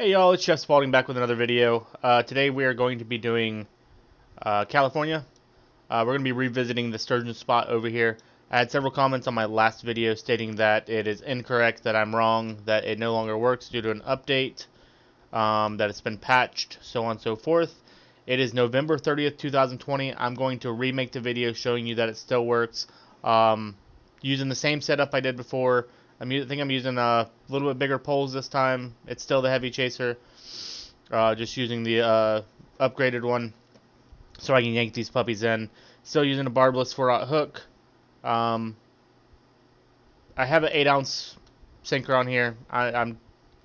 Hey y'all, it's Jeff Spalding back with another video. Today we are going to be doing California. We're going to be revisiting the Sturgeon spot over here. I had several comments on my last video stating that it is incorrect, that I'm wrong, that it no longer works due to an update, that it's been patched, so on and so forth. It is November 30th, 2020. I'm going to remake the video showing you that it still works, using the same setup I did before. I think I'm using a little bit bigger poles this time. It's still the heavy chaser, just using the upgraded one so I can yank these puppies in. Still using a barbless 4/0 hook. I have an 8-ounce sinker on here. I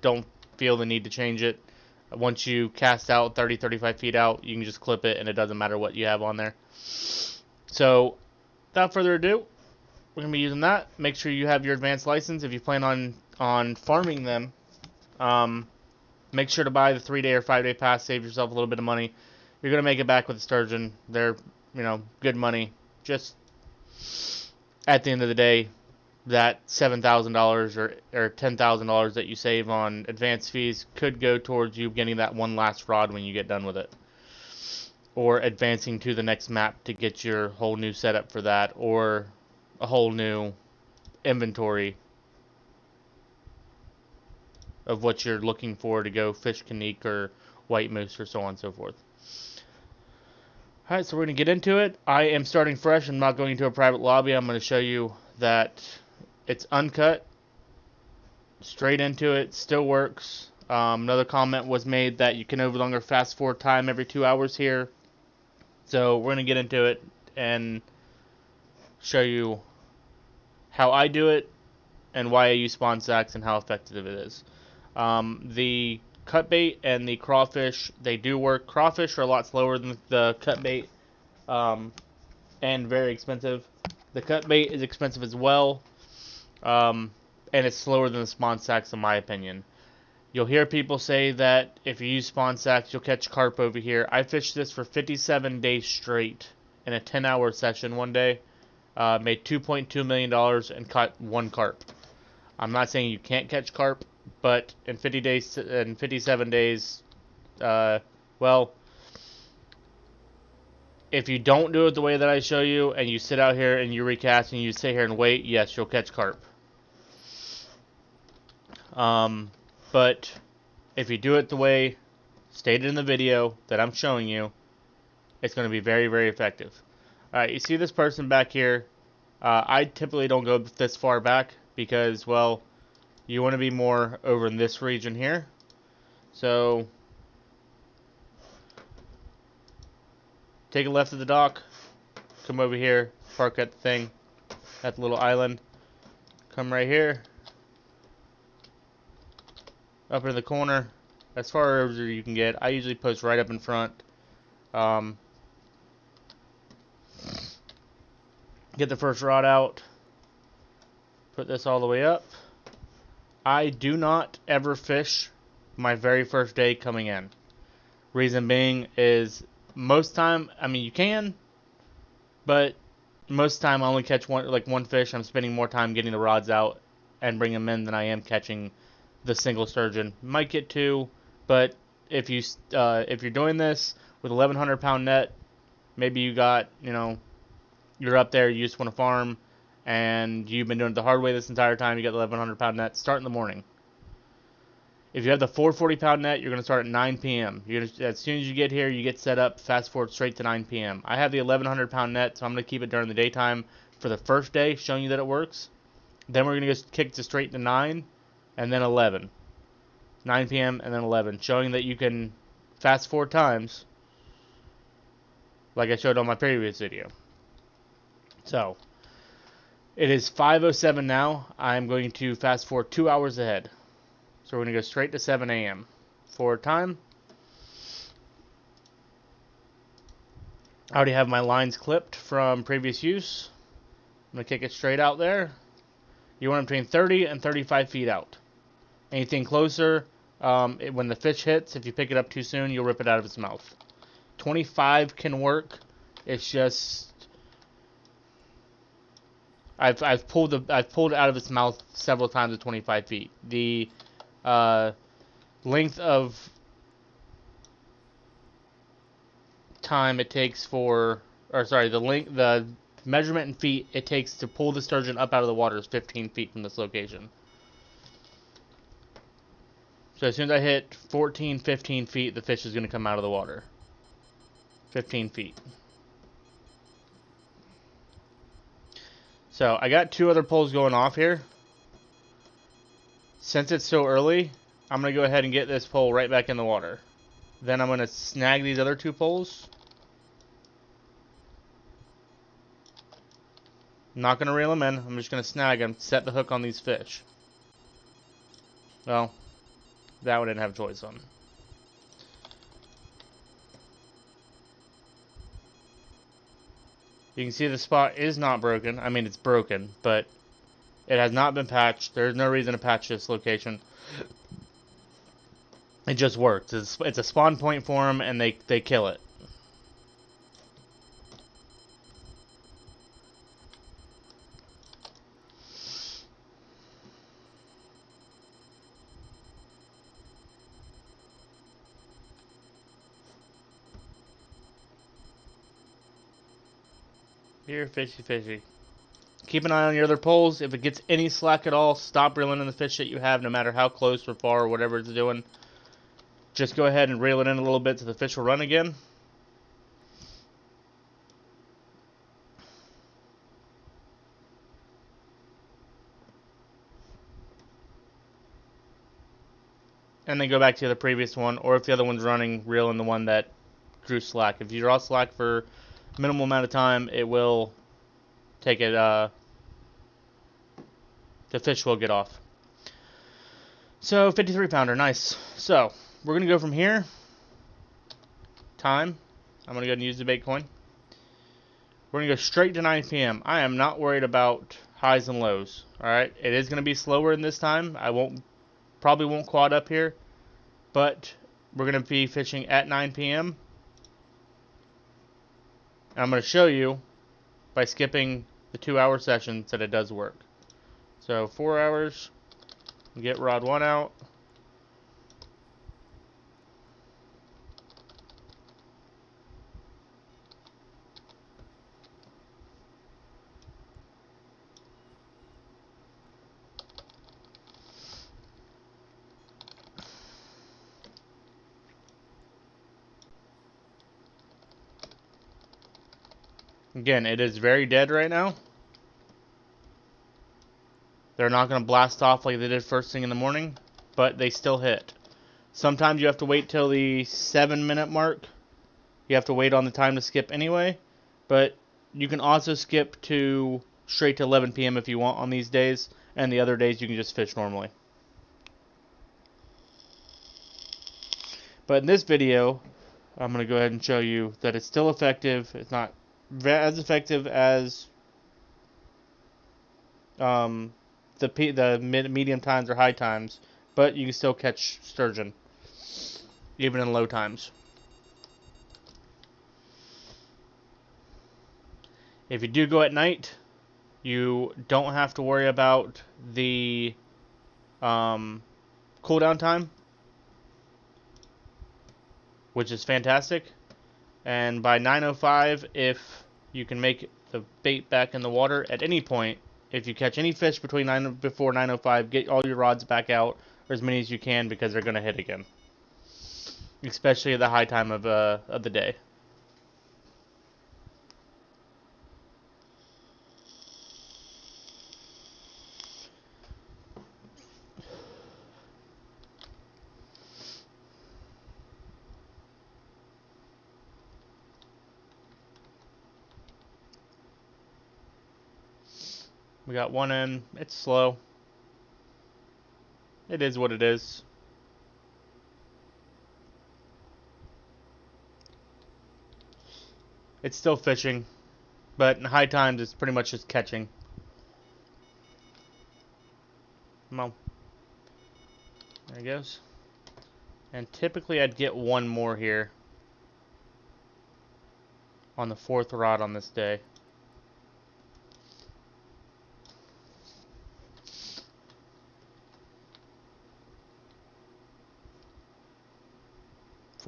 don't feel the need to change it. Once you cast out 30-35 feet out, you can just clip it and it doesn't matter what you have on there. So without further ado, we're going to be using that. Make sure you have your advanced license. If you plan on farming them, make sure to buy the 3-day or 5-day pass. Save yourself a little bit of money. You're going to make it back with the sturgeon. They're, good money. Just at the end of the day, that $7,000 or $10,000 that you save on advance fees could go towards you getting that one last rod when you get done with it. Or advancing to the next map to get your whole new setup for that, or a whole new inventory of what you're looking for to go fish Kanik or white moose or so on and so forth. Alright, so we're going to get into it. I am starting fresh. I'm not going into a private lobby. I'm going to show you that it's uncut, straight into it, still works. Another comment was made that you can no longer fast forward time every 2 hours here. So we're going to get into it and show you how I do it and why I use spawn sacks and how effective it is. The cut bait and the crawfish, they do work. Crawfish are a lot slower than the cut bait, and very expensive. The cut bait is expensive as well, and it's slower than the spawn sacks in my opinion. You'll hear people say that if you use spawn sacks, you'll catch carp over here. I fished this for 57 days straight in a 10-hour session one day. Made $2.2 million and caught one carp. I'm not saying you can't catch carp, but in 50 days and 57 days, well, if you don't do it the way that I show you, and you sit out here and you recast and you sit here and wait, yes, you'll catch carp. But if you do it the way stated in the video that I'm showing you, it's going to be very, very effective. Alright, you see this person back here. I typically don't go this far back because, well, you want to be more over in this region here. So, take a left at the dock, come over here, park at the thing, at the little island, come right here, up in the corner, as far as you can get. I usually post right up in front. Get the first rod out, put this all the way up. I do not ever fish my very first day coming in. Reason being is most time, I mean you can, but most time I only catch one fish. I'm spending more time getting the rods out and bring them in than I am catching the single sturgeon. Might get two, but if you're doing this with 1,100 pound net, maybe you got, you're up there, you just want to farm, and you've been doing it the hard way this entire time, you got the 1,100 pound net, start in the morning. If you have the 440 pound net, you're going to start at 9 p.m. As soon as you get here, you get set up, fast forward straight to 9 p.m. I have the 1,100 pound net, so I'm going to keep it during the daytime for the first day, showing you that it works. Then we're going to go kick to straight to 9, and then 11. 9 p.m. and then 11, showing that you can fast forward times, like I showed on my previous video. So, it is 5:07 now. I'm going to fast forward 2 hours ahead. So we're going to go straight to 7 a.m. Forward time. I already have my lines clipped from previous use. I'm going to kick it straight out there. You want it between 30 and 35 feet out. Anything closer, when the fish hits, if you pick it up too soon, you'll rip it out of its mouth. 25 can work. It's just I've pulled it out of its mouth several times at 25 feet. The length of time it takes for, or sorry, the measurement in feet it takes to pull the sturgeon up out of the water is 15 feet from this location. So as soon as I hit 14, 15 feet, the fish is going to come out of the water. 15 feet. So I got 2 other poles going off here. Since it's so early, I'm going to go ahead and get this pole right back in the water. Then I'm going to snag these other 2 poles. I'm not going to reel them in. I'm just going to snag them, set the hook on these fish. Well, that one didn't have a choice on. You can see the spot is not broken. I mean, it's broken, but it has not been patched. There's no reason to patch this location. It just works. It's a spawn point for them, and they kill it. Here, fishy, fishy. Keep an eye on your other poles. If it gets any slack at all, stop reeling in the fish that you have, no matter how close or far or whatever it's doing. Just go ahead and reel it in a little bit so the fish will run again. And then go back to the previous one, or if the other one's running, reel in the one that drew slack. If you draw slack for a minimal amount of time, it will take it, the fish will get off. So, 53 pounder, nice. So, we're going to go from here. Time. I'm going to go ahead and use the bait coin. We're going to go straight to 9 p.m. I am not worried about highs and lows. Alright, it is going to be slower in this time. I probably won't quad up here. But we're going to be fishing at 9 p.m. And I'm going to show you by skipping the 2-hour sessions that it does work. So 4 hours, get rod 1 out. Again, it is very dead right now. They're not going to blast off like they did first thing in the morning, but they still hit. Sometimes you have to wait till the 7-minute mark. You have to wait on the time to skip anyway, but you can also skip to straight to 11 p.m. if you want on these days, and the other days you can just fish normally. But in this video, I'm going to go ahead and show you that it's still effective. It's not as effective as the medium times or high times, but you can still catch sturgeon, even in low times. If you do go at night, you don't have to worry about the cooldown time, which is fantastic. And by 9:05, if you can make the bait back in the water at any point, if you catch any fish before 9:05, get all your rods back out, or as many as you can, because they're going to hit again, especially at the high time of the day. We got one in. It's slow. It is what it is. It's still fishing, but in high times it's pretty much just catching. Come on. There he goes. And typically I'd get one more here on the 4th rod on this day.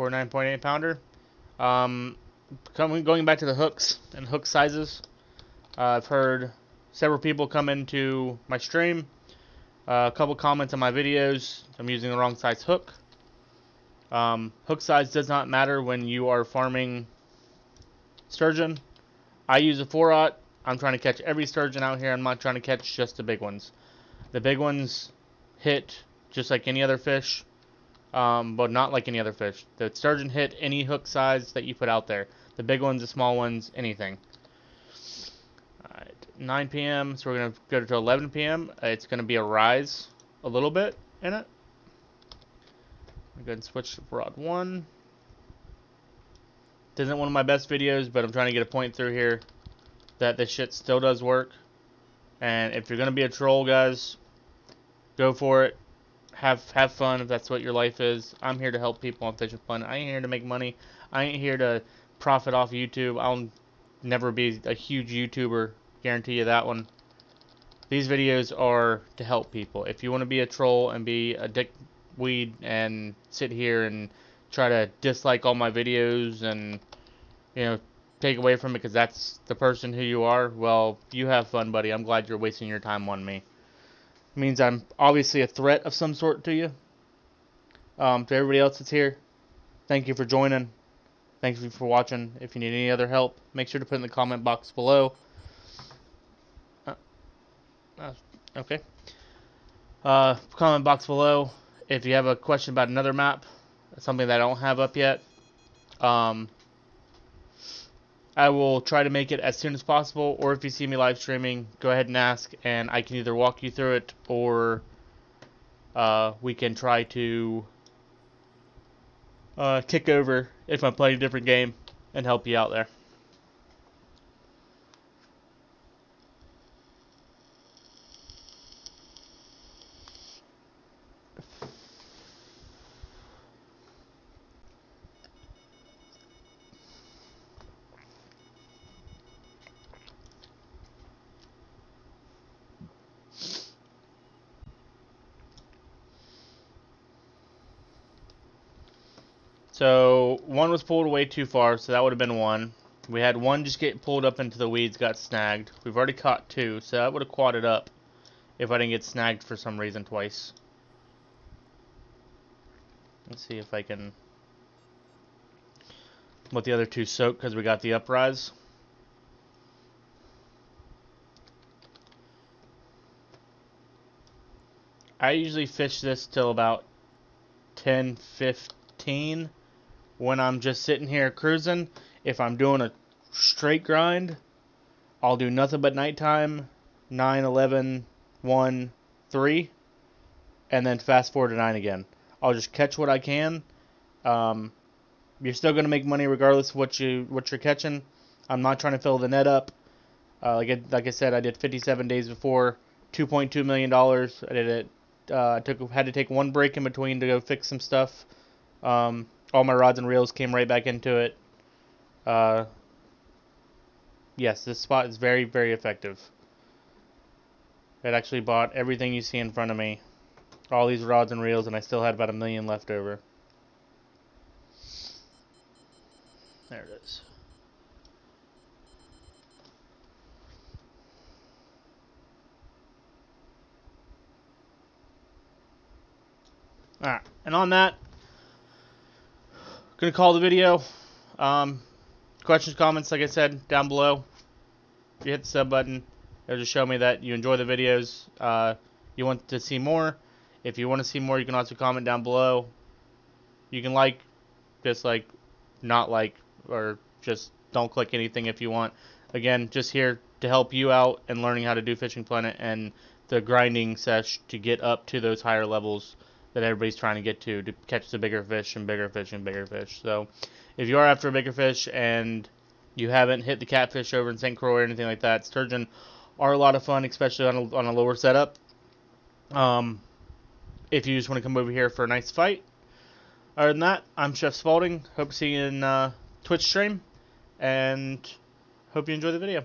for a 9.8 pounder. Going back to the hooks and hook sizes, I've heard several people come into my stream, a couple comments on my videos. I'm using the wrong size hook. Hook size does not matter when you are farming sturgeon. I use a 4/0. I'm trying to catch every sturgeon out here. I'm not trying to catch just the big ones. The big ones hit just like any other fish, but not like any other fish. The sturgeon hit any hook size that you put out there. The big ones, the small ones, anything. Alright, 9 p.m. So we're going to go to 11 p.m. It's going to be a rise a little bit in it. I'm going to switch to rod 1. This isn't one of my best videos, but I'm trying to get a point through here that this shit still does work. And if you're going to be a troll, guys, go for it. Have fun if that's what your life is. I'm here to help people on Fishing Planet. I ain't here to make money. I ain't here to profit off YouTube. I'll never be a huge YouTuber. Guarantee you that one. These videos are to help people. If you want to be a troll and be a dickweed and sit here and try to dislike all my videos and, you know, take away from it because that's the person who you are, well, you have fun, buddy. I'm glad you're wasting your time on me. It means I'm obviously a threat of some sort to you. To everybody else that's here, thank you for joining. Thank you for watching. If you need any other help, make sure to put in the comment box below. Okay. Comment box below if you have a question about another map, something that I don't have up yet. I will try to make it as soon as possible, or if you see me live streaming, go ahead and ask, and I can either walk you through it, or we can try to kick over if I'm playing a different game and help you out there. So, one was pulled away too far, so that would have been one. We had one just get pulled up into the weeds, got snagged. We've already caught 2, so that would have quadded up if I didn't get snagged for some reason twice. Let's see if I can let the other 2 soak because we got the uprise. I usually fish this till about 10:15. When I'm just sitting here cruising. If I'm doing a straight grind, I'll do nothing but nighttime, 9, 11, 1, 3, and then fast forward to 9 again. I'll just catch what I can. You're still going to make money regardless of what you're catching. I'm not trying to fill the net up. Like I said, I did 57 days before, $2.2 million. I did it. Had to take one break in between to go fix some stuff. All my rods and reels came right back into it. Yes, this spot is very, very effective. It actually bought everything you see in front of me. All these rods and reels, and I still had about $1 million left over. There it is. Alright, and on that, gonna call the video. Questions, comments, like I said, down below. If you hit the sub button, it'll just show me that you enjoy the videos. You want to see more. If you want to see more, you can also comment down below. You can like, dislike, not like, or just don't click anything if you want. Again, just here to help you out and learning how to do Fishing Planet and the grinding sesh to get up to those higher levels that everybody's trying to get to catch the bigger fish and bigger fish and bigger fish. So if you are after a bigger fish and you haven't hit the catfish over in St. Croix or anything like that, sturgeon are a lot of fun, especially on a lower setup. If you just want to come over here for a nice fight. Other than that, I'm Chef Spalding. Hope to see you in Twitch stream, and hope you enjoy the video.